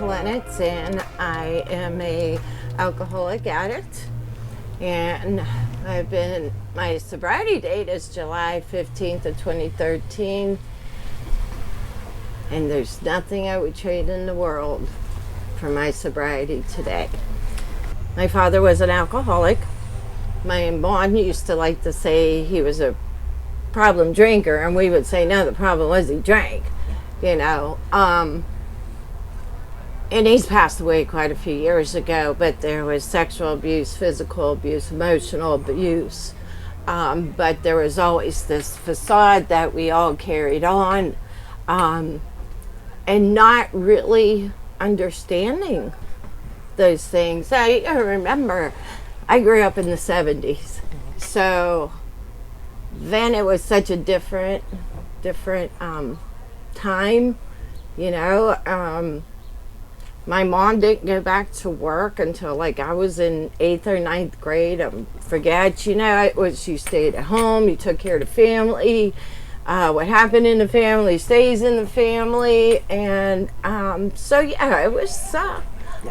Lennox, and I am a alcoholic addict. And my sobriety date is July 15th of 2013. And there's nothing I would trade in the world for my sobriety today. My father was an alcoholic. My mom used to like to say he was a problem drinker, and we would say, no, the problem was he drank, and he's passed away quite a few years ago, but there was sexual abuse, physical abuse, emotional abuse, but there was always this facade that we all carried on, and not really understanding those things. I remember I grew up in the 70s, so then it was such a different time, my mom didn't go back to work until I was in 8th or 9th grade. You stayed at home, you took care of the family. What happened in the family stays in the family, and it was a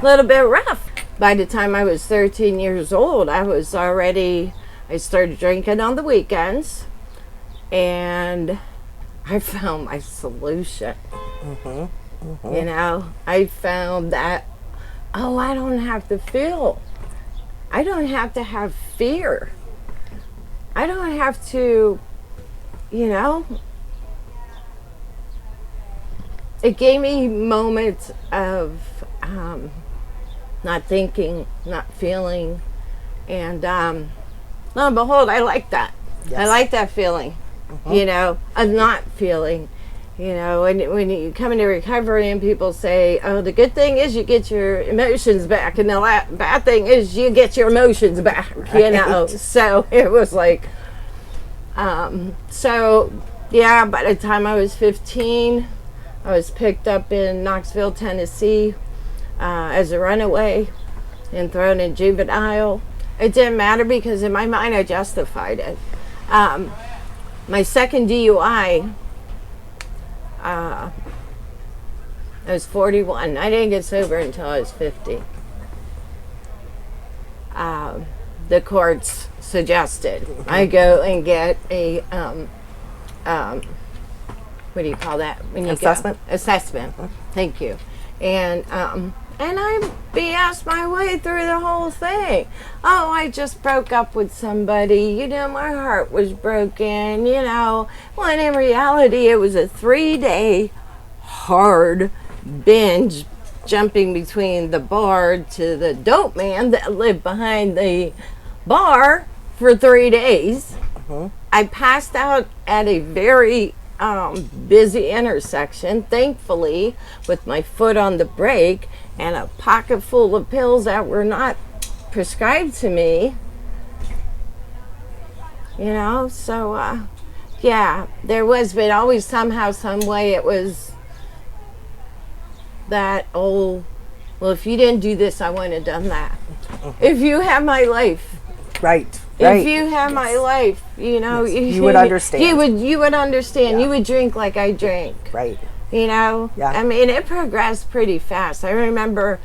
little bit rough. By the time I was 13 years old, I started drinking on the weekends, and I found my solution. I found that, I don't have to feel. I don't have to have fear. I don't have to, it gave me moments of not thinking, not feeling, and lo and behold, I like that. Yes. I like that feeling, of not feeling. When you come into recovery and people say, oh, the good thing is you get your emotions back, and the bad thing is you get your emotions back, Right. So it was by the time I was 15, I was picked up in Knoxville, Tennessee, as a runaway and thrown in juvenile. It didn't matter because in my mind I justified it. My second DUI, I was 41. I didn't get sober until I was 50. The courts suggested I go and get a what do you call that? Assessment? Assessment. Thank you. And I BS my way through the whole thing. Oh, I just broke up with somebody. My heart was broken, When in reality, it was a 3-day hard binge jumping between the bar to the dope man that lived behind the bar for 3 days. I passed out at a very busy intersection, thankfully, with my foot on the brake and a pocket full of pills that were not prescribed to me. There was, but always somehow, some way, it was that old, well, if you didn't do this, I wouldn't have done that. If you had my life. Right. If you had my life, Yes. You would understand. You would understand. Yeah. You would drink like I drank. Right. Yeah. I mean, it progressed pretty fast. I remember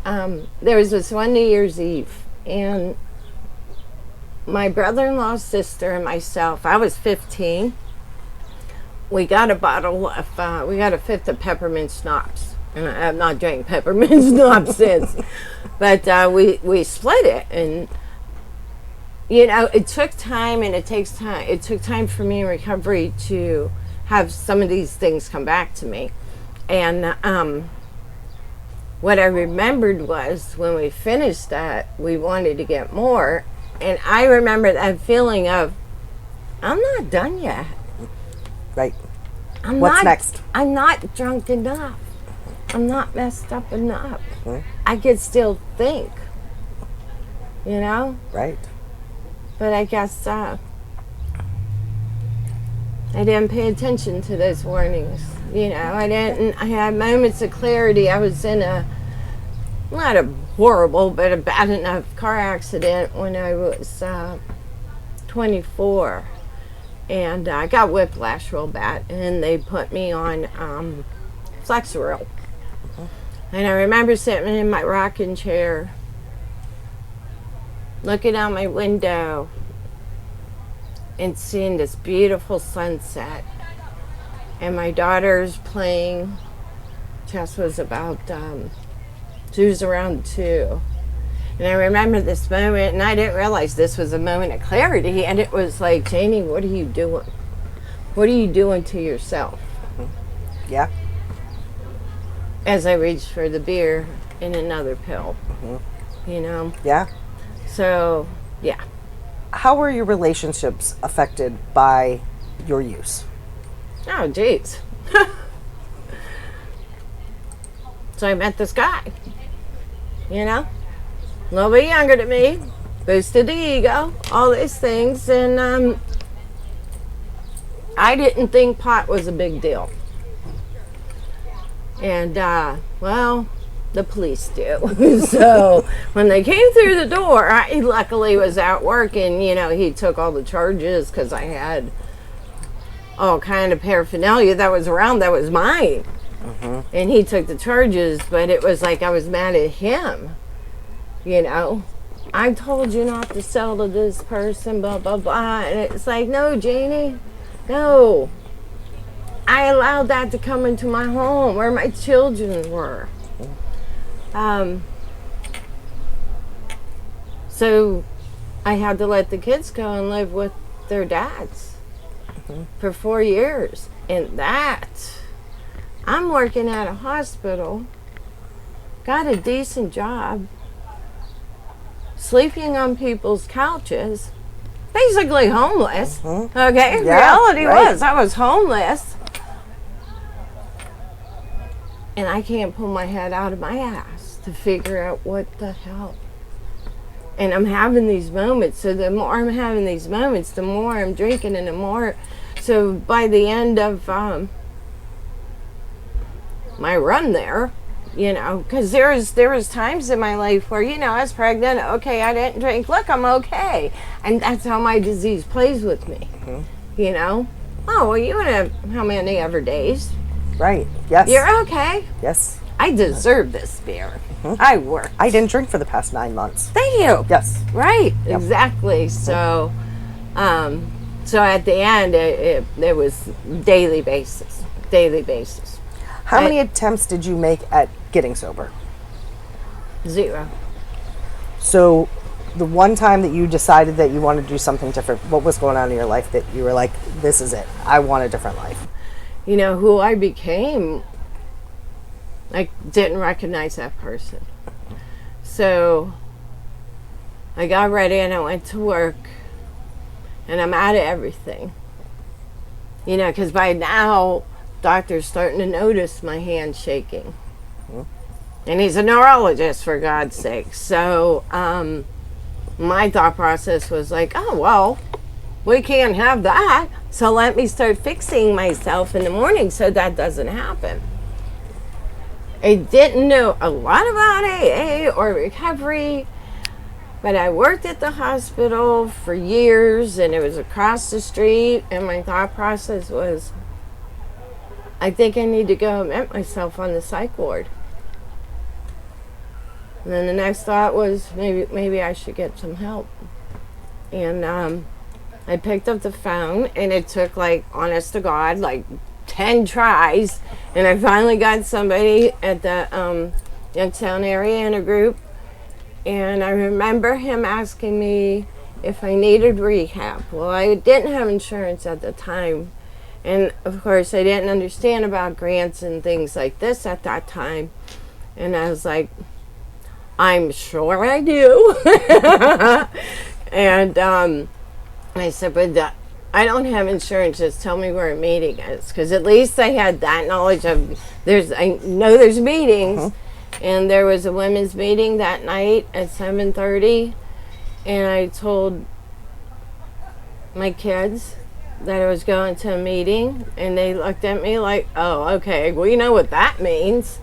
there was this one New Year's Eve, and my brother-in-law's sister and myself, I was 15, we got a fifth of peppermint schnapps. And I have not drank peppermint schnapps since. But we split it, and it took time, and it takes time. It took time for me in recovery to have some of these things come back to me. And what I remembered was when we finished that, we wanted to get more. And I remember that feeling of, I'm not done yet. Right. What's next? I'm not drunk enough. I'm not messed up enough. I could still think, Right. But I guess I didn't pay attention to those warnings. I had moments of clarity. I was in not a horrible, but a bad enough car accident when I was 24. And I got whiplash real bad, and they put me on Flexeril. And I remember sitting in my rocking chair, looking out my window and seeing this beautiful sunset. And my daughter's playing. Jess was about, she was around 2. And I remember this moment, and I didn't realize this was a moment of clarity. And it was like, Jayne, what are you doing? What are you doing to yourself? Yeah. As I reached for the beer and another pill, you know? Yeah. So, yeah. How were your relationships affected by your use? Oh, geez. So I met this guy, you know? A little bit younger than me, boosted the ego, all these things, and I didn't think pot was a big deal. And, well, the police do. So when they came through the door, I luckily was out working. You know, he took all the charges because I had all kind of paraphernalia that was around that was mine. And he took the charges, but it was like I was mad at him. You know, I told you not to sell to this person, blah, blah, blah. And it's like, no, Jayne, no. I allowed that to come into my home where my children were. So I had to let the kids go and live with their dads for 4 years. And that, I'm working at a hospital, got a decent job, sleeping on people's couches, basically homeless. Okay, Yeah, reality right. was I was homeless. And I can't pull my head out of my ass to figure out what the hell. And I'm having these moments. So the more I'm having these moments, the more I'm drinking and the more. So by the end of my run there, you know, because there was times in my life where, you know, I was pregnant. Okay, I didn't drink. Look, I'm okay. And that's how my disease plays with me. You know? Oh, well, you had how many ever days? Right. Yes. You're okay. Yes. I deserve this beer. I worked. I didn't drink for the past 9 months. Thank you. Yes. Right. Yep. Exactly. So, so at the end, it was daily basis. Daily basis. How many attempts did you make at getting sober? 0. So the one time that you decided that you wanted to do something different, what was going on in your life that you were like, this is it, I want a different life? You know, who I became, I didn't recognize that person. So I got ready and I went to work and I'm out of everything. You know, because by now, doctor's starting to notice my hand shaking. And he's a neurologist, for God's sake. So my thought process was like, oh, well, we can't have that. So let me start fixing myself in the morning so that doesn't happen. I didn't know a lot about AA or recovery, but I worked at the hospital for years and it was across the street. And my thought process was, I think I need to go admit myself on the psych ward. And then the next thought was maybe I should get some help. And I picked up the phone and it took, like, honest to God, like 10 tries. And I finally got somebody at the Youngstown area in a group. And I remember him asking me if I needed rehab. Well, I didn't have insurance at the time. And of course, I didn't understand about grants and things like this at that time. And I was like, I'm sure I do. And I said, but I don't have insurance. Just tell me where a meeting is. Because at least I had that knowledge of, I know there's meetings. And there was a women's meeting that night at 7:30. And I told my kids that I was going to a meeting, and they looked at me like, oh, okay, well, you know what that means.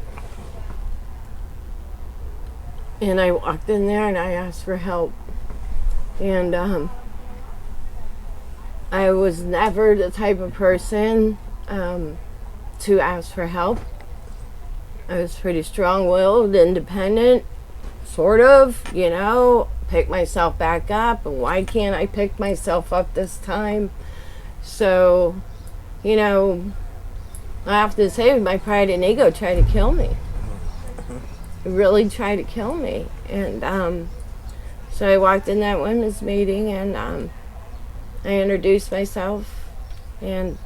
And I walked in there and I asked for help. And I was never the type of person to ask for help. I was pretty strong-willed, independent, sort of, pick myself back up. And why can't I pick myself up this time? So, I have to say, my pride and ego tried to kill me. It really tried to kill me. And so I walked in that women's meeting, and I introduced myself, and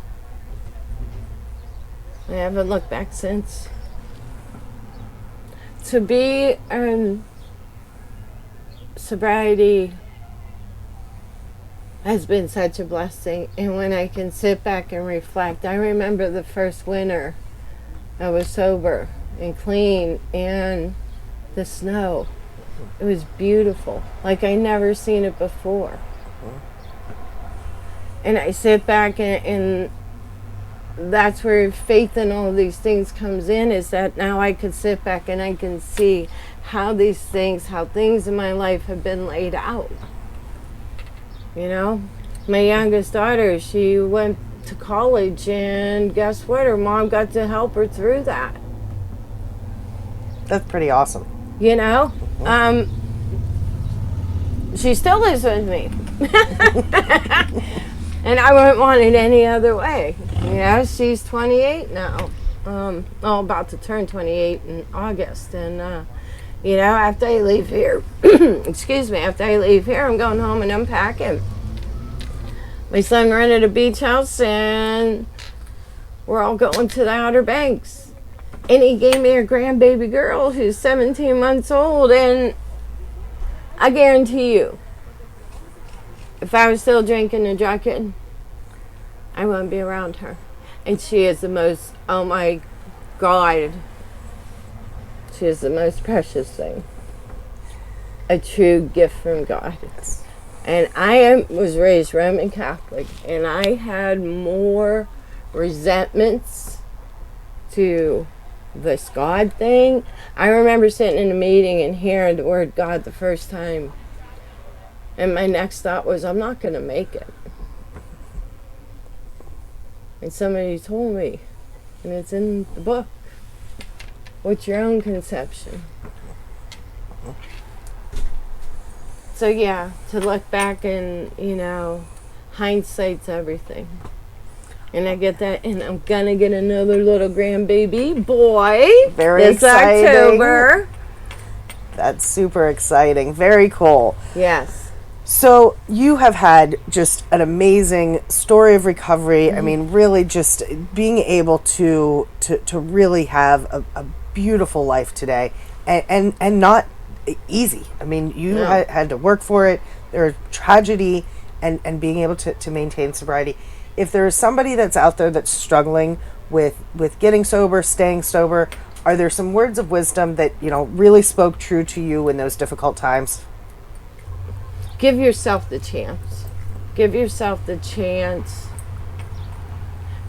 I haven't looked back since. To be sobriety has been such a blessing, and when I can sit back and reflect, I remember the first winter I was sober and clean, and the snow, it was beautiful, like I never seen it before. And I sit back, and that's where faith in all these things comes in, is that now I can sit back and I can see how things in my life have been laid out. My youngest daughter, she went to college, and guess what? Her mom got to help her through that. That's pretty awesome. She still lives with me. And I wouldn't want it any other way. She's 28 now. About to turn 28 in August. And, after I leave here, after I leave here, I'm going home and unpacking. My son rented a beach house, and we're all going to the Outer Banks. And he gave me a grandbaby girl who's 17 months old, and I guarantee you, if I was still drinking and drugging, I wouldn't be around her. And she is the most, oh my God, she is the most precious thing. A true gift from God. Yes. And I was raised Roman Catholic, and I had more resentments to this God thing. I remember sitting in a meeting and hearing the word God the first time, and my next thought was, I'm not going to make it. And somebody told me, and it's in the book, what's your own conception? So yeah, to look back and, hindsight's everything. And I get that, and I'm gonna get another little grandbaby boy Very exciting. October. That's super exciting. Very cool. Yes. So you have had just an amazing story of recovery. Mm-hmm. I mean, really just being able to really have a beautiful life today, and not easy. I mean, you had to work for it. There was tragedy, and being able to maintain sobriety. If there is somebody that's out there that's struggling with getting sober, staying sober, are there some words of wisdom that really spoke true to you in those difficult times? Give yourself the chance. Give yourself the chance,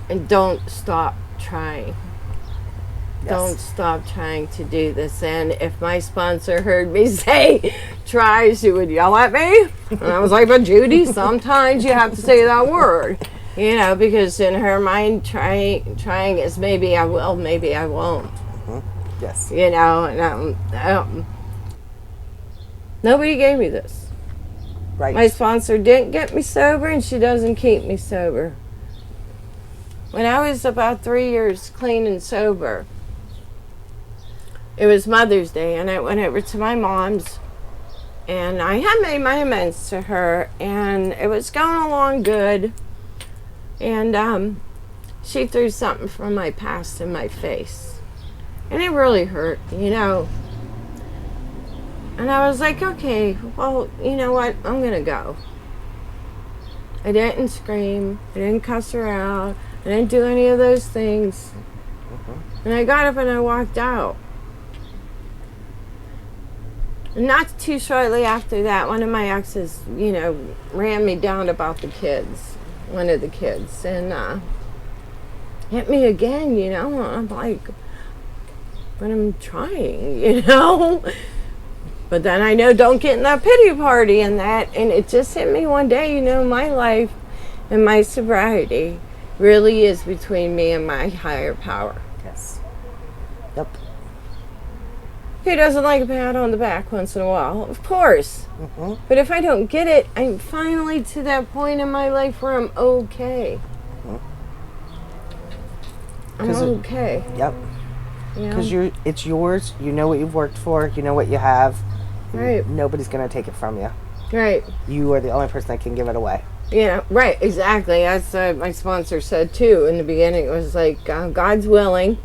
and don't stop trying. Yes. Don't stop trying to do this. And if my sponsor heard me say try, she would yell at me. And I was like, but Judy, sometimes you have to say that word. Because in her mind, trying is maybe I will, maybe I won't. Mm-hmm. Yes. And nobody gave me this. Right. My sponsor didn't get me sober, and she doesn't keep me sober. When I was about 3 years clean and sober, it was Mother's Day, and I went over to my mom's, and I had made my amends to her, and it was going along good. And she threw something from my past in my face, and it really hurt, And I was like, okay, well, you know what? I'm gonna go. I didn't scream. I didn't cuss her out. I didn't do any of those things. Mm-hmm. And I got up and I walked out. And not too shortly after that, one of my exes, ran me down about the kids. One of the kids. And hit me again, I'm like, but I'm trying, But then I know don't get in that pity party and that. And it just hit me one day, my life and my sobriety really is between me and my higher power. Yes. Yep. Who doesn't like a pat on the back once in a while? Of course. But if I don't get it, I'm finally to that point in my life where I'm okay. I'm okay. Yep. You know? Because it's yours. You know what you've worked for. You know what you have. Right. Nobody's going to take it from you. Right. You are the only person that can give it away. Yeah, right, exactly. That's my sponsor said too in the beginning. It was like, God's willing,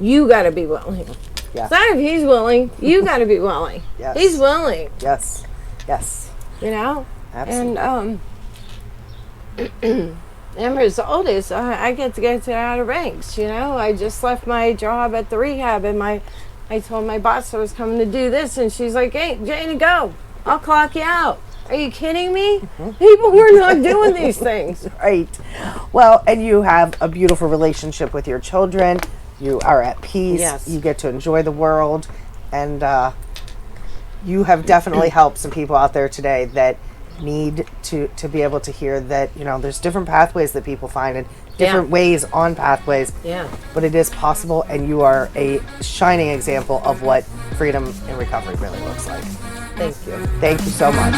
you got to be willing. Yeah. It's not if he's willing, you got to be willing. Yes. He's willing. Yes. Yes. You know? Absolutely. And the result is I get to get to the Outer Banks, you know? I just left my job at the rehab and I told my boss I was coming to do this and she's like, hey, Jayne, go. I'll clock you out. Are you kidding me? People were not doing these things. Right. Well, and you have a beautiful relationship with your children. You are at peace. Yes. You get to enjoy the world. And you have definitely helped some people out there today that need to be able to hear that, you know, there's different pathways that people find and different ways on pathways. Yeah. But it is possible, and you are a shining example of what freedom and recovery really looks like. Thank you. Thank you so much.